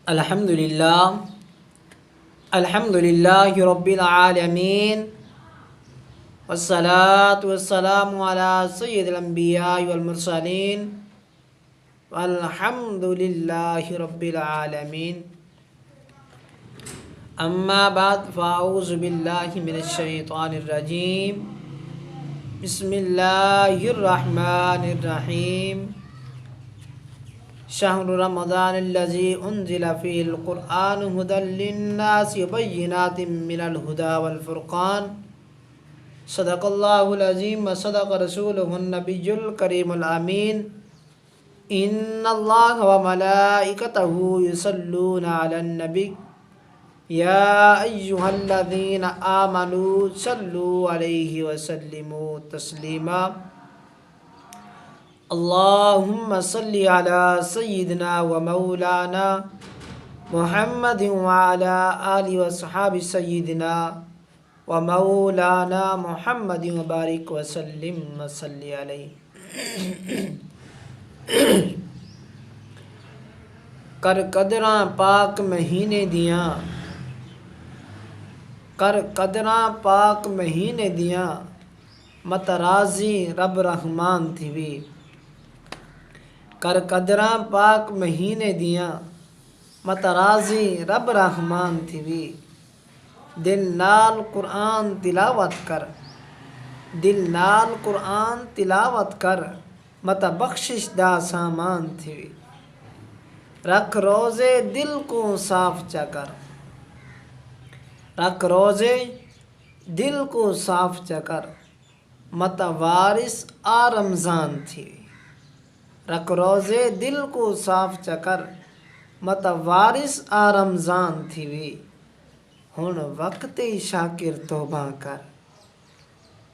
الحمد للہ رب العالمین والصلاة والسلام علی سید الانبیاء والمرسلین والحمد للہ رب العالمین اما بعد فاعوذ باللہ من الشیطان الرجیم بسم اللہ الرحمن الرحیم شہر رمضان الذی انزل فیہ القرآن ھدی للناس وبینات من الھدی والفرقان صدق اللہ العظیم وصدق رسولہ النبی الکریم الامین ان اللہ وملائکتہ یصلون علی النبی یا ایہا الذین آمنوا صلوا علیہ وسلموا تسلیما اللہم صلی علی سیدنا و مولانا محمد وعلی آلہ وصحابہ سیدنا و مولانا محمد وبارک وسلم وصلی علیہ کر قدراں پاک مہینے دیاں کر قدراں پاک مہینے دیاں مترازی رب رحمان تھوی کر قدراں پاک مہینے دیاں مترازی رب رحمان تھوی دل نال قرآن تلاوت کر دل نال قرآن تلاوت کر مت بخشش دا سامان تھوی رکھ روزے دل کو صاف چکر رکھ روزے دل کو صاف چکر مت وارث آ رمضان تھی رکھ روزے دل کو صاف چکر مت وارث آ رمضان تھی ہن وقت شاکر توبہ کر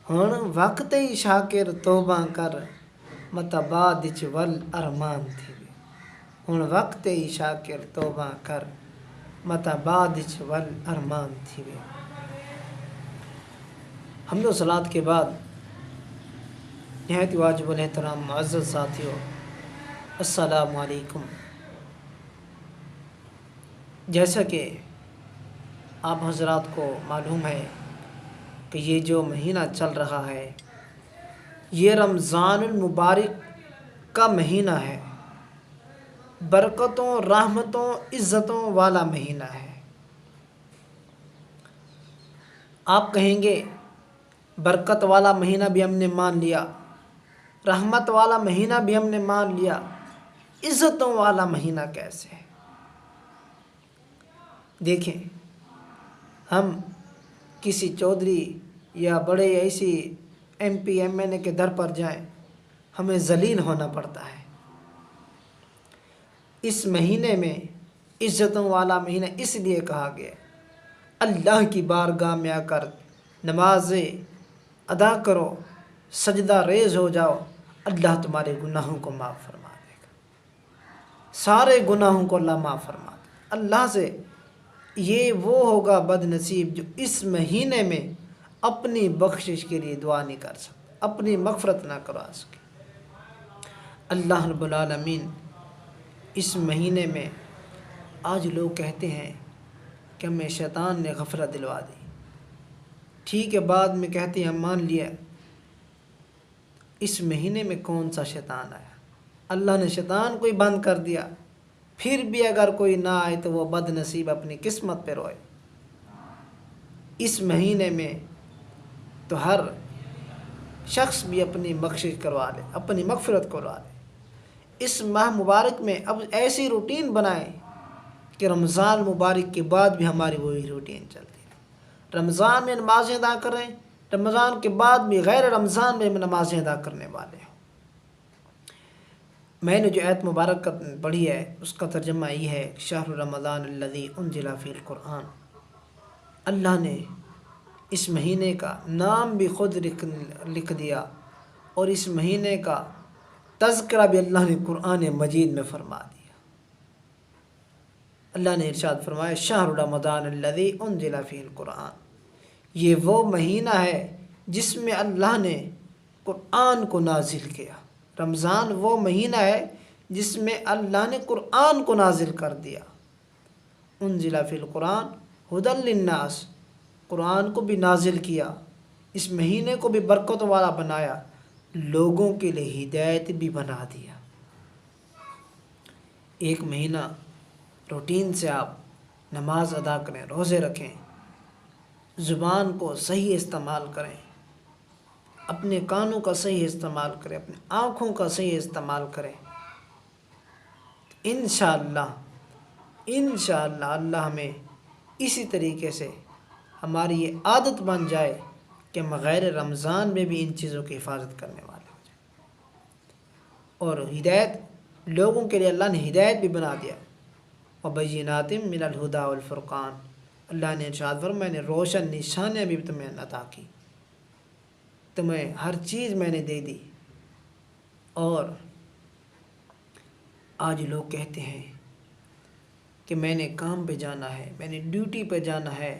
ہن وقت شاکر توبہ کر مت بعد ول ارمان تھی ہن وقت شاکر توبہ کر مت بعد ول ارمان تھی حمد و صلات کے بعد نہایت واجب الاحترام معزز ساتھیوں السلام علیکم۔ جیسا کہ آپ حضرات کو معلوم ہے کہ یہ جو مہینہ چل رہا ہے یہ رمضان المبارک کا مہینہ ہے، برکتوں رحمتوں عزتوں والا مہینہ ہے۔ آپ کہیں گے برکت والا مہینہ بھی ہم نے مان لیا، رحمت والا مہینہ بھی ہم نے مان لیا، عزتوں والا مہینہ کیسے ہے؟ دیکھیں، ہم کسی چودھری یا بڑے ایسی ایم پی ایم این اے کے در پر جائیں ہمیں ذلیل ہونا پڑتا ہے۔ اس مہینے میں عزتوں والا مہینہ اس لیے کہا گیا اللہ کی بارگاہ میں آ کر نماز ادا کرو، سجدہ ریز ہو جاؤ، اللہ تمہارے گناہوں کو معاف فرما دے گا، سارے گناہوں کو اللہ معاف فرما دے گا۔ اللہ سے یہ وہ ہوگا بد نصیب جو اس مہینے میں اپنی بخشش کے لیے دعا نہیں کر سکتا، اپنی مغفرت نہ کروا سکے۔ اللہ رب العالمین اس مہینے میں آج لوگ کہتے ہیں کہ ہمیں شیطان نے غفلت دلوا دی، ٹھیک ہے بعد میں کہتے ہیں ہم مان لیا۔ اس مہینے میں کون سا شیطان آیا؟ اللہ نے شیطان کو ہی بند کر دیا، پھر بھی اگر کوئی نہ آئے تو وہ بد نصیب اپنی قسمت پہ روئے۔ اس مہینے میں تو ہر شخص بھی اپنی بخشش کروا لے، اپنی مغفرت کروا لے۔ اس ماہ مبارک میں اب ایسی روٹین بنائیں کہ رمضان مبارک کے بعد بھی ہماری وہی روٹین چلتی ہے۔ رمضان میں نمازیں ادا کریں، رمضان کے بعد بھی غیر رمضان میں نمازیں ادا کرنے والے ہیں۔ میں نے جو آیت مبارک پڑھی ہے اس کا ترجمہ یہ ہے، شہر رمضان الذی انزل فیہ القرآن۔ اللہ نے اس مہینے کا نام بھی خود لکھ دیا اور اس مہینے کا تذکرہ بھی اللہ نے قرآن مجید میں فرما دیا۔ اللہ نے ارشاد فرمایا شہر رمضان الذی انزل فیہ القرآن، یہ وہ مہینہ ہے جس میں اللہ نے قرآن کو نازل کیا۔ رمضان وہ مہینہ ہے جس میں اللہ نے قرآن کو نازل کر دیا۔ انزل فی القرآن ھدی للناس، قرآن کو بھی نازل کیا، اس مہینے کو بھی برکت والا بنایا، لوگوں کے لیے ہدایت بھی بنا دیا۔ ایک مہینہ روٹین سے آپ نماز ادا کریں، روزے رکھیں، زبان کو صحیح استعمال کریں، اپنے کانوں کا صحیح استعمال کریں، اپنی آنکھوں کا صحیح استعمال کریں، انشاءاللہ اللہ ہمیں اسی طریقے سے ہماری یہ عادت بن جائے کہ ہم غیر رمضان میں بھی ان چیزوں کی حفاظت کرنے والے ہو جائیں۔ اور ہدایت لوگوں کے لیے اللہ نے ہدایت بھی بنا دیا، وَبَيِّنَاتٍ مِّنَ الْهُدَىٰ وَالْفُرْقَانِ، اللہ نے ارشاد فرمایا میں نے روشن نشانیاں بھی تمہیں عطا کی، تمہیں ہر چیز میں نے دے دی۔ اور آج لوگ کہتے ہیں کہ میں نے کام پہ جانا ہے، میں نے ڈیوٹی پہ جانا ہے،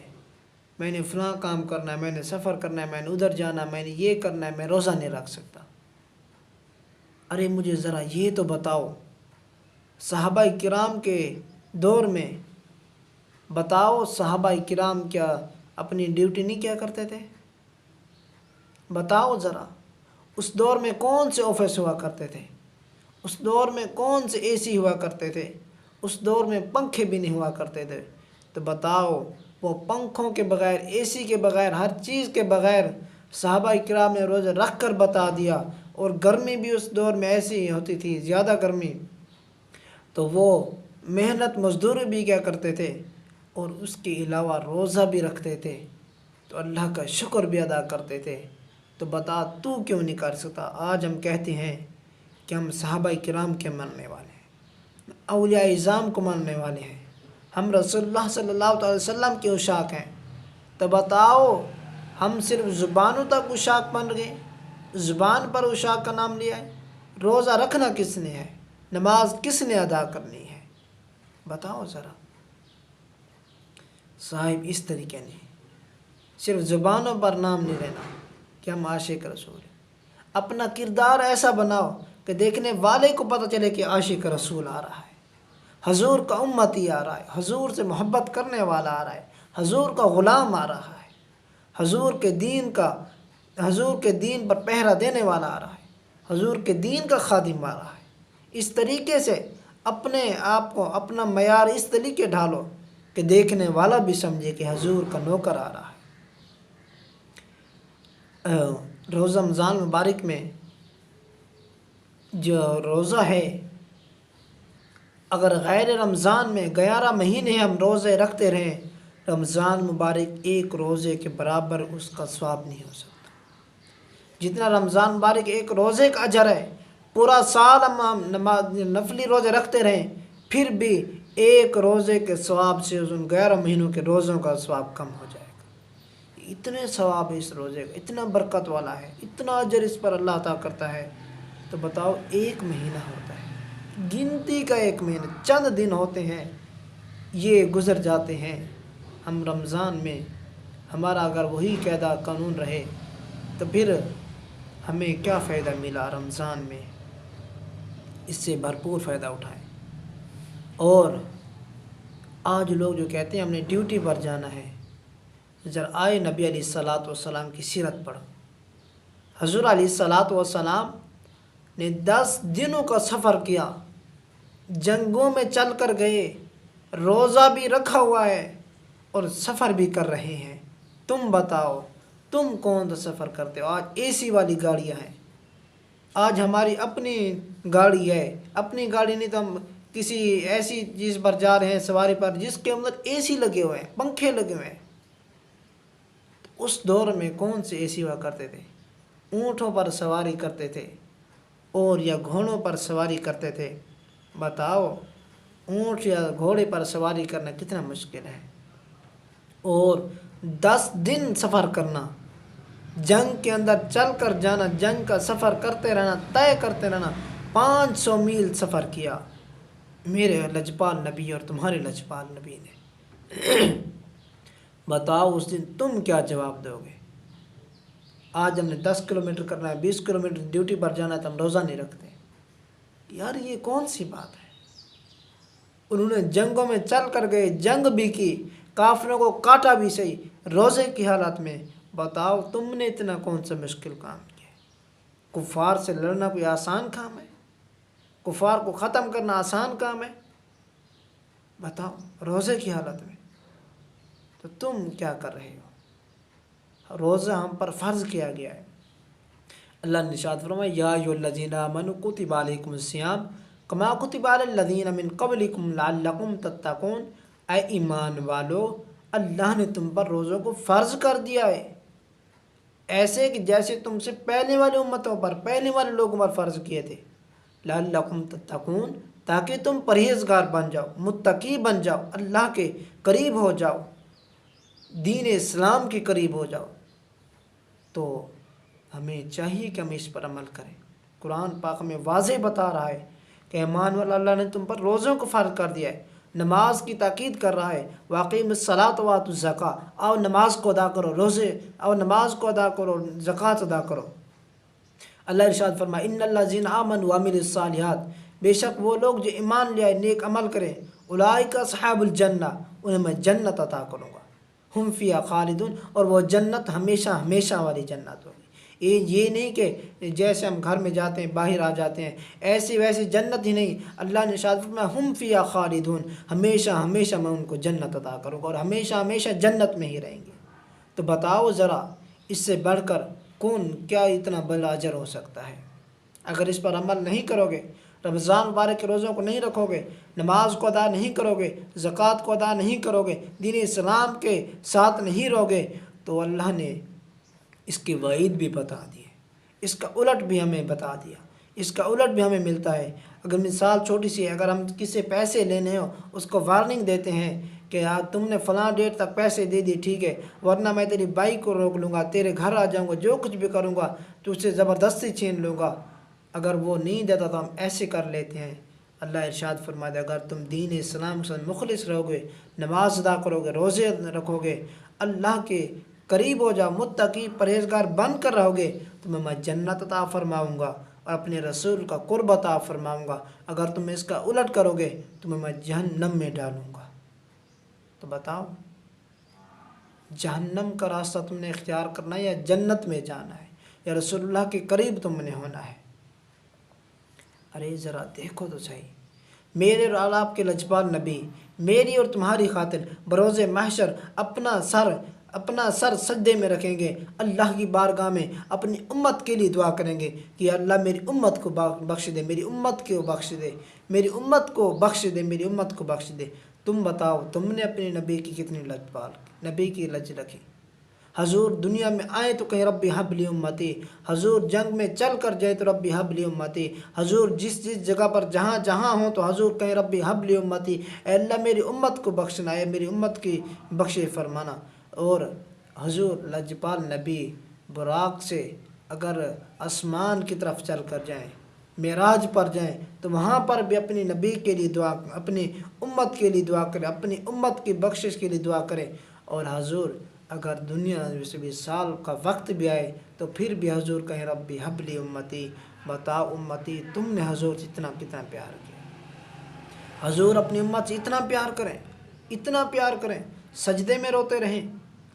میں نے فلاں کام کرنا ہے، میں نے سفر کرنا ہے، میں نے ادھر جانا ہے، میں نے یہ کرنا ہے، میں روزہ نہیں رکھ سکتا۔ ارے مجھے ذرا یہ تو بتاؤ، صحابہ کرام کے دور میں بتاؤ، صحابہ کرام کیا اپنی ڈیوٹی نہیں کیا کرتے تھے؟ بتاؤ ذرا، اس دور میں کون سے آفس ہوا کرتے تھے؟ اس دور میں کون سے اے سی ہوا کرتے تھے؟ اس دور میں پنکھے بھی نہیں ہوا کرتے تھے۔ تو بتاؤ، وہ پنکھوں کے بغیر، اے سی کے بغیر، ہر چیز کے بغیر صحابہ کرام نے روزہ رکھ کر بتا دیا۔ اور گرمی بھی اس دور میں ایسی ہی ہوتی تھی، زیادہ گرمی، تو وہ محنت مزدوری بھی کیا کرتے تھے اور اس کے علاوہ روزہ بھی رکھتے تھے، تو اللہ کا شکر بھی ادا کرتے تھے۔ تو بتا تو کیوں نہیں کر سکتا؟ آج ہم کہتے ہیں کہ ہم صحابہ کرام کے ماننے والے ہیں، اولیاء اعظام کو ماننے والے ہیں، ہم رسول اللہ صلی اللہ علیہ وسلم کے عشاق ہیں، تو بتاؤ ہم صرف زبانوں تک عشاق بن گئے، زبان پر عشاق کا نام لیا ہے؟ روزہ رکھنا کس نے ہے؟ نماز کس نے ادا کرنی ہے؟ بتاؤ ذرا۔ صاحب اس طریقے نہیں، صرف زبانوں پر نام نہیں لینا کہ ہم عاشق رسول ہیں، اپنا کردار ایسا بناؤ کہ دیکھنے والے کو پتہ چلے کہ عاشق رسول آ رہا ہے، حضور کا امتی آ رہا ہے، حضور سے محبت کرنے والا آ رہا ہے، حضور کا غلام آ رہا ہے، حضور کے دین پر پہرا دینے والا آ رہا ہے، حضور کے دین کا خادم آ رہا ہے۔ اس طریقے سے اپنے آپ کو، اپنا معیار اس طریقے ڈھالو کہ دیکھنے والا بھی سمجھے کہ حضور کا نوکر آ رہا ہے۔ روزہ رمضان مبارک میں جو روزہ ہے، اگر غیر رمضان میں 11 مہینے ہم روزے رکھتے رہیں، رمضان مبارک ایک روزے کے برابر اس کا ثواب نہیں ہو سکتا۔ جتنا رمضان مبارک ایک روزے کا اجر ہے، پورا سال ہم نفلی روزے رکھتے رہیں، پھر بھی ایک روزے کے ثواب سے ان 11 مہینوں کے روزوں کا ثواب کم ہو جائے گا۔ اتنے ثواب ہے اس روزے کا، اتنا برکت والا ہے، اتنا اجر اس پر اللہ عطا کرتا ہے۔ تو بتاؤ، ایک مہینہ ہوتا ہے، گنتی کا ایک مہینہ، چند دن ہوتے ہیں، یہ گزر جاتے ہیں۔ ہم رمضان میں ہمارا اگر وہی قاعدہ قانون رہے تو پھر ہمیں کیا فائدہ ملا رمضان میں؟ اس سے بھرپور فائدہ اٹھائیں۔ اور آج لوگ جو کہتے ہیں ہم نے ڈیوٹی پر جانا ہے، ذرا آئے نبی علیہ الصلاۃ والسلام کی سیرت پڑھو۔ حضور علیہ الصلاۃ والسلام نے 10 دنوں کا سفر کیا، جنگوں میں چل کر گئے، روزہ بھی رکھا ہوا ہے اور سفر بھی کر رہے ہیں۔ تم بتاؤ، تم کون سا سفر کرتے ہو؟ آج اے سی والی گاڑیاں ہیں، آج ہماری اپنی گاڑی ہے، اپنی گاڑی نہیں تو ہم کسی ایسی چیز پر جا رہے ہیں، سواری پر، جس کے اندر اے سی لگے ہوئے ہیں، پنکھے لگے ہوئے ہیں۔ اس دور میں کون سے اے سی ہوا کرتے تھے؟ اونٹوں پر سواری کرتے تھے اور یا گھوڑوں پر سواری کرتے تھے۔ بتاؤ، اونٹ یا گھوڑے پر سواری کرنا کتنا مشکل ہے، اور 10 دن سفر کرنا، جنگ کے اندر چل کر جانا، جنگ کا سفر کرتے رہنا، طے کرتے رہنا۔ 500 میل سفر کیا میرے لجپال نبی اور تمہارے لجپال نبی نے۔ بتاؤ اس دن تم کیا جواب دو گے؟ آج ہم نے 10 کلومیٹر کرنا ہے، 20 کلومیٹر ڈیوٹی پر جانا ہے تو ہم روزہ نہیں رکھتے۔ یار یہ کون سی بات ہے؟ انہوں نے جنگوں میں چل کر گئے، جنگ بھی کی، کافروں کو کاٹا بھی صحیح، روزے کی حالت میں۔ بتاؤ تم نے اتنا کون سا مشکل کام کیا؟ کفار سے لڑنا کوئی آسان کام ہے؟ کفار کو ختم کرنا آسان کام ہے؟ بتاؤ روزے کی حالت میں تو تم کیا کر رہے ہو؟ روزہ ہم پر فرض کیا گیا ہے۔ اللہ نے ارشاد فرمایا یا ایھا الذین آمنوا کتب علیکم الصیام کما کتب علی الذین من قبلکم لعلکم تتقون۔ اے ایمان والو، اللہ نے تم پر روزوں کو فرض کر دیا ہے، ایسے کہ جیسے تم سے پہلے والے امتوں پر، پہلے والے لوگوں پر فرض کیے تھے۔ لعلکم تتقون، تاکہ تم پرہیزگار بن جاؤ، متقی بن جاؤ، اللہ کے قریب ہو جاؤ، دین اسلام کے قریب ہو جاؤ۔ تو ہمیں چاہیے کہ ہم اس پر عمل کریں۔ قرآن پاک میں واضح بتا رہا ہے کہ ایمان والا، اللہ نے تم پر روزوں کو فرض کر دیا ہے، نماز کی تاکید کر رہا ہے۔ واقعی میں الصلاۃ وآتوا الزکوٰۃ، آؤ نماز کو ادا کرو، روزے آؤ نماز کو ادا کرو، زکوٰۃ ادا کرو۔ اللہ ارشاد فرمائے ان الذین آمنوا وعملوا الصالحات، بے شک وہ لوگ جو ایمان لے آئے، نیک عمل کریں، اولئک اصحاب الجنہ، انہیں میں جنت عطا کروں گا، ہم فیہا خالدون، اور وہ جنت ہمیشہ ہمیشہ والی جنت ہوگی۔ یہ نہیں کہ جیسے ہم گھر میں جاتے ہیں باہر آ جاتے ہیں، ایسی ویسی جنت ہی نہیں۔ اللہ نے ارشاد فرمایا ہم فیہا خالدون، ہمیشہ ہمیشہ میں ان کو جنت عطا کروں گا، اور ہمیشہ ہمیشہ جنت میں ہی رہیں گے۔ تو بتاؤ ذرا اس سے بڑھ کر کون کیا اتنا بڑا اجر ہو سکتا ہے؟ اگر اس پر عمل نہیں کرو گے، رمضان مبارک کے روزوں کو نہیں رکھو گے، نماز کو ادا نہیں کرو گے، زکوٰۃ کو ادا نہیں کرو گے، دین اسلام کے ساتھ نہیں رہو گے، تو اللہ نے اس کی وعید بھی بتا دی ہے، اس کا الٹ بھی ہمیں بتا دیا، اس کا الٹ بھی ہمیں ملتا ہے۔ اگر مثال چھوٹی سی ہے، اگر ہم کسی سے پیسے لینے ہو، اس کو وارننگ دیتے ہیں کہ یار تم نے فلاں ڈیٹ تک پیسے دے دی ٹھیک ہے، ورنہ میں تیری بائک کو روک لوں گا، تیرے گھر آ جاؤں گا، جو کچھ بھی کروں گا تو اس سے زبردستی چھین لوں گا۔ اگر وہ نہیں دیتا تو ہم ایسے کر لیتے ہیں۔ اللہ ارشاد فرماتا ہے اگر تم دین اسلام سے مخلص رہو گے، نماز ادا کرو گے، روزے رکھو گے، اللہ کے قریب ہو جاؤ، متقی پرہیزگار بن کر رہو گے، تمہیں میں جنت عطا فرماؤں گا اور اپنے رسول کا قرب عطا فرماؤں گا۔ اگر تم اس کا الٹ کرو گے تمہیں میں جہنم میں ڈالوں گا۔ تو بتاؤ جہنم کا راستہ تم نے اختیار کرنا ہے یا جنت میں جانا ہے، یا رسول اللہ کے قریب تم نے ہونا ہے؟ ارے ذرا دیکھو تو صحیح، میرے اور آپ کے لجپال نبی میری اور تمہاری خاطر بروز محشر اپنا سر سجدے میں رکھیں گے، اللہ کی بارگاہ میں اپنی امت کے لیے دعا کریں گے کہ اللہ میری امت کو بخش دے، میری امت کو بخش دے، میری امت کو بخش دے، میری امت کو بخش دے۔ تم بتاؤ تم نے اپنے نبی کی کتنی لجپال، نبی کی لج رکھی؟ حضور دنیا میں آئے تو کہیں ربی حب لی امتی، حضور جنگ میں چل کر جائے تو ربی حب لی امتی، حضور جس جگہ پر جہاں جہاں ہوں تو حضور کہیں ربی حب لی امتی، اے اللہ میری امت کو بخشنا، اے میری امت کی بخش فرمانا۔ اور حضور لجپال نبی براق سے اگر آسمان کی طرف چل کر جائیں، معراج پر جائیں، تو وہاں پر بھی اپنی نبی کے لیے دعا، اپنی امت کے لیے دعا کریں، اپنی امت کی بخشش کے لیے دعا کریں۔ اور حضور اگر دنیا سے 20 سال کا وقت بھی آئے تو پھر بھی حضور کہیں ربی حب لی امتی۔ بتاؤ امتی تم نے حضور سے اتنا کتنا پیار کیا؟ حضور اپنی امت سے اتنا پیار کریں، اتنا پیار کریں، سجدے میں روتے رہیں،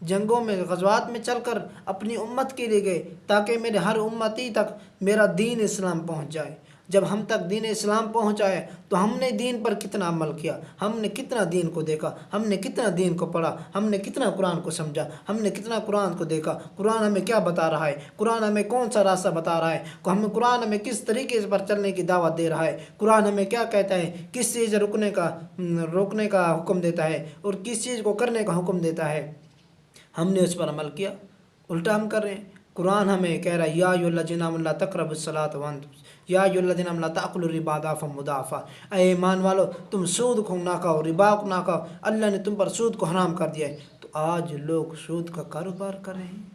جنگوں میں غزوات میں چل کر اپنی امت کے لیے گئے تاکہ میرے ہر امتی تک میرا دین اسلام پہنچ جائے۔ جب ہم تک دین اسلام پہنچائے تو ہم نے دین پر کتنا عمل کیا، ہم نے کتنا دین کو دیکھا، ہم نے کتنا دین کو پڑھا، ہم نے کتنا قرآن کو سمجھا، ہم نے کتنا قرآن کو دیکھا، قرآن ہمیں کیا بتا رہا ہے، قرآن ہمیں کون سا راستہ بتا رہا ہے، قرآن ہمیں کس طریقے پر چلنے کی دعوت دے رہا ہے، قرآن ہمیں کیا کہتا ہے، کس چیز سے روکنے کا حکم دیتا ہے اور کس چیز کو کرنے کا حکم دیتا ہے۔ ہم نے اس پر عمل کیا؟ الٹا ہم کر رہے ہیں۔ قرآن ہمیں کہہ رہا ہے یا ایھا الذین آمنوا لا تقربوا الصلاۃ وانتم یا ایھا الذین آمنوا لا تأکلوا الربا ضعفا مضاعفا، اے ایمان والو تم سود کو نہ کھاؤ، ربا کو نہ کھاؤ، اللہ نے تم پر سود کو حرام کر دیا ہے۔ تو آج لوگ سود کا کاروبار کر رہے ہیں،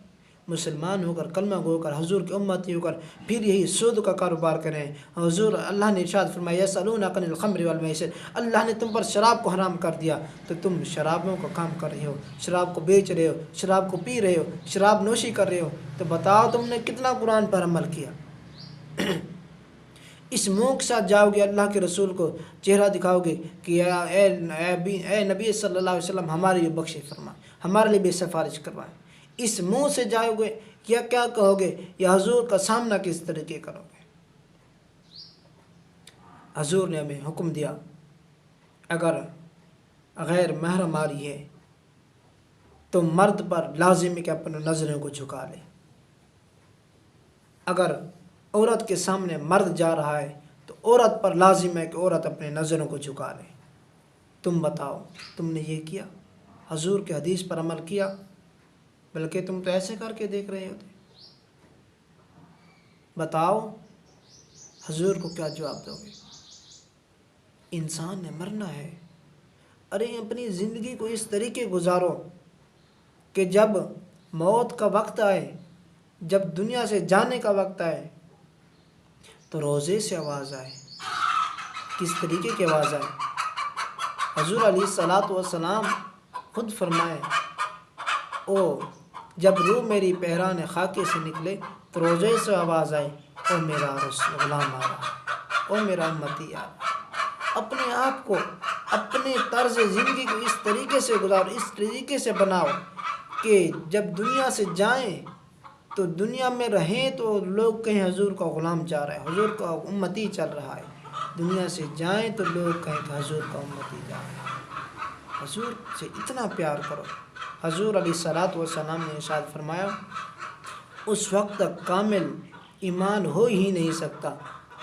مسلمان ہو کر، کلمہ گو کر، حضور کے امتی ہو کر پھر یہی سود کا کاروبار کر رہے ہیں۔ حضور اللہ نے ارشاد فرمایا یسألونک عن الخمر والمیسر، اللہ نے تم پر شراب کو حرام کر دیا تو تم شرابوں کا کام کر رہے ہو، شراب کو بیچ رہے ہو، شراب کو پی رہے ہو، شراب نوشی کر رہے ہو۔ تو بتاؤ تم نے کتنا قرآن پر عمل کیا؟ اس منہ کے ساتھ جاؤ گے اللہ کے رسول کو چہرہ دکھاؤ گے کہ اے نبی صلی اللہ علیہ وسلم ہمارے لیے بخش فرمائیں، ہمارے لیے بھی سفارش کروائیں، اس منہ سے جاؤ گے یا کیا کہو گے یا حضور کا سامنا کس طریقے کرو گے؟ حضور نے ہمیں حکم دیا اگر غیر محرم آ رہی ہے تو مرد پر لازم ہے کہ اپنے نظروں کو جھکا لے، اگر عورت کے سامنے مرد جا رہا ہے تو عورت پر لازم ہے کہ عورت اپنے نظروں کو جھکا لے۔ تم بتاؤ تم نے یہ کیا؟ حضور کے حدیث پر عمل کیا؟ بلکہ تم تو ایسے کر کے دیکھ رہے ہوتے۔ بتاؤ حضور کو کیا جواب دو گے؟ انسان نے مرنا ہے، ارے اپنی زندگی کو اس طریقے گزارو کہ جب موت کا وقت آئے، جب دنیا سے جانے کا وقت آئے تو روزے سے آواز آئے۔ کس طریقے کی آواز آئے؟ حضور علیہ الصلاۃ والسلام خود فرمائے او جب روح میری پیران خاکے سے نکلے تو روزے سے آواز آئی او میرا غلام آ رہا، او میرا امتی آ رہا۔ اپنے آپ کو، اپنے طرز زندگی کو اس طریقے سے گزارو، اس طریقے سے بناؤ کہ جب دنیا سے جائیں تو دنیا میں رہیں تو لوگ کہیں حضور کا غلام جا رہا ہے، حضور کا امتی چل رہا ہے، دنیا سے جائیں تو لوگ کہیں کہ حضور کا امتی جا رہا ہے۔ حضور سے اتنا پیار کرو۔ حضور علیہ الصلاۃ والسلام نے ارشاد فرمایا اس وقت تک کامل ایمان ہو ہی نہیں سکتا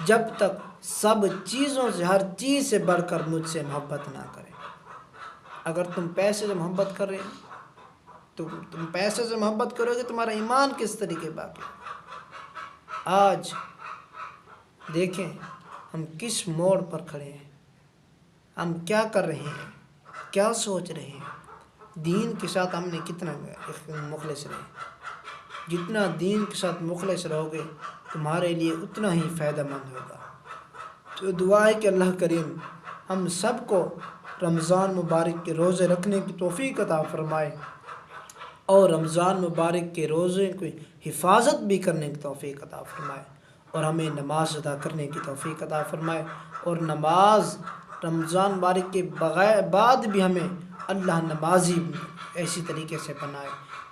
جب تک سب چیزوں سے، ہر چیز سے بڑھ کر مجھ سے محبت نہ کرے۔ اگر تم پیسے سے محبت کر رہے ہو تو تم پیسے سے محبت کرو گے، تمہارا ایمان کس طریقے باقی؟ آج دیکھیں ہم کس موڑ پر کھڑے ہیں، ہم کیا کر رہے ہیں، کیا سوچ رہے ہیں، دین کے ساتھ ہم نے کتنا مخلص رہے۔ جتنا دین کے ساتھ مخلص رہو گے تمہارے لیے اتنا ہی فائدہ مند ہوگا۔ تو دعا ہے کہ اللہ کریم ہم سب کو رمضان مبارک کے روزے رکھنے کی توفیق عطا فرمائے اور رمضان مبارک کے روزے کی حفاظت بھی کرنے کی توفیق عطا فرمائے، اور ہمیں نماز ادا کرنے کی توفیق عطا فرمائے، اور نماز رمضان مبارک کے بعد بھی ہمیں اللہ نمازی ایسی طریقے سے بنائے۔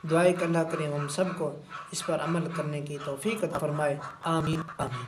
دعائے کہ اللہ کریم ہم سب کو اس پر عمل کرنے کی توفیق عطا فرمائے۔ آمین آمین۔